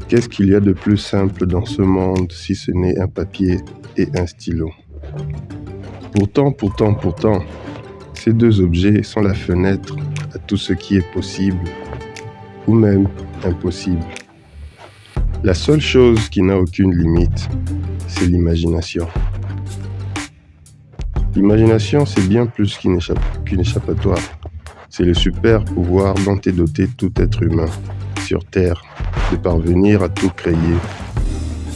Qu'est-ce qu'il y a de plus simple dans ce monde si ce n'est un papier et un stylo? Pourtant, ces deux objets sont la fenêtre à tout ce qui est possible ou même impossible. La seule chose qui n'a aucune limite, c'est l'imagination. L'imagination, c'est bien plus qu'une échappatoire. C'est le super pouvoir dont est doté tout être humain sur Terre, de parvenir à tout créer,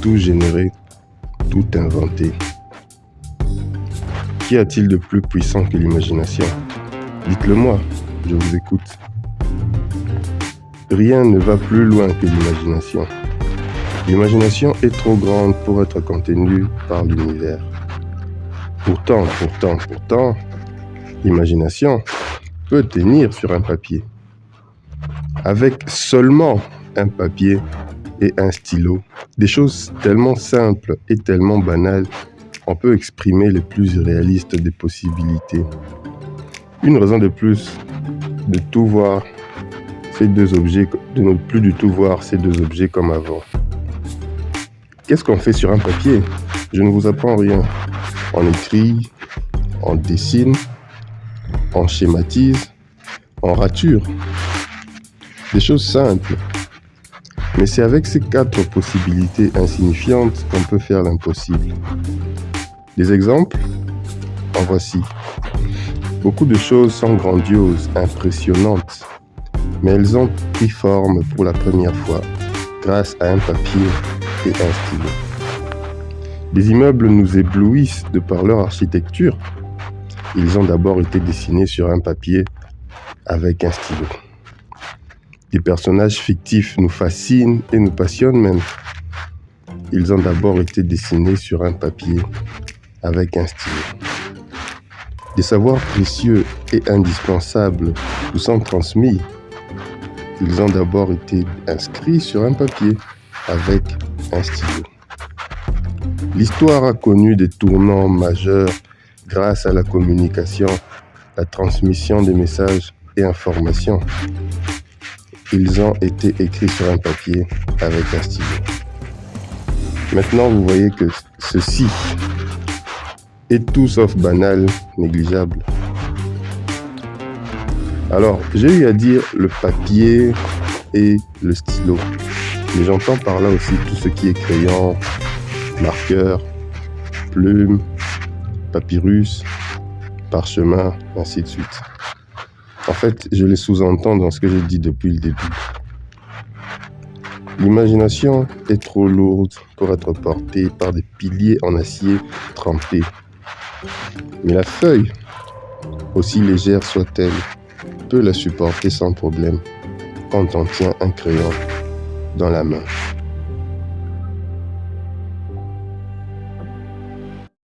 tout générer, tout inventer. Qu'y a-t-il de plus puissant que l'imagination? Dites-le moi, je vous écoute. Rien ne va plus loin que l'imagination. L'imagination est trop grande pour être contenue par l'univers. Pourtant, l'imagination peut tenir sur un papier. Avec seulement un papier et un stylo, des choses tellement simples et tellement banales, on peut exprimer les plus irréalistes des possibilités. Une raison de plus de tout voir ces deux objets, de ne plus du tout voir ces deux objets comme avant. Qu'est-ce qu'on fait sur un papier? Je ne vous apprends rien. On écrit, on dessine, on schématise, on rature. Des choses simples. Mais c'est avec ces 4 possibilités insignifiantes qu'on peut faire l'impossible. Des exemples? En voici. Beaucoup de choses sont grandioses, impressionnantes, mais elles ont pris forme pour la première fois grâce à un papier et un stylo. Des immeubles nous éblouissent de par leur architecture. Ils ont d'abord été dessinés sur un papier avec un stylo. Des personnages fictifs nous fascinent et nous passionnent même. Ils ont d'abord été dessinés sur un papier avec un stylo. Des savoirs précieux et indispensables nous sont transmis. Ils ont d'abord été inscrits sur un papier avec un stylo. L'histoire a connu des tournants majeurs grâce à la communication, la transmission des messages et informations. Ils ont été écrits sur un papier avec un stylo. Maintenant, vous voyez que ceci est tout sauf banal, négligeable. Alors, j'ai eu à dire le papier et le stylo. Mais j'entends par là aussi tout ce qui est crayon, marqueur, plume, papyrus, parchemin, ainsi de suite. En fait, je les sous-entends dans ce que j'ai dit depuis le début. L'imagination est trop lourde pour être portée par des piliers en acier trempé. Mais la feuille, aussi légère soit-elle, peut la supporter sans problème quand on tient un crayon dans la main.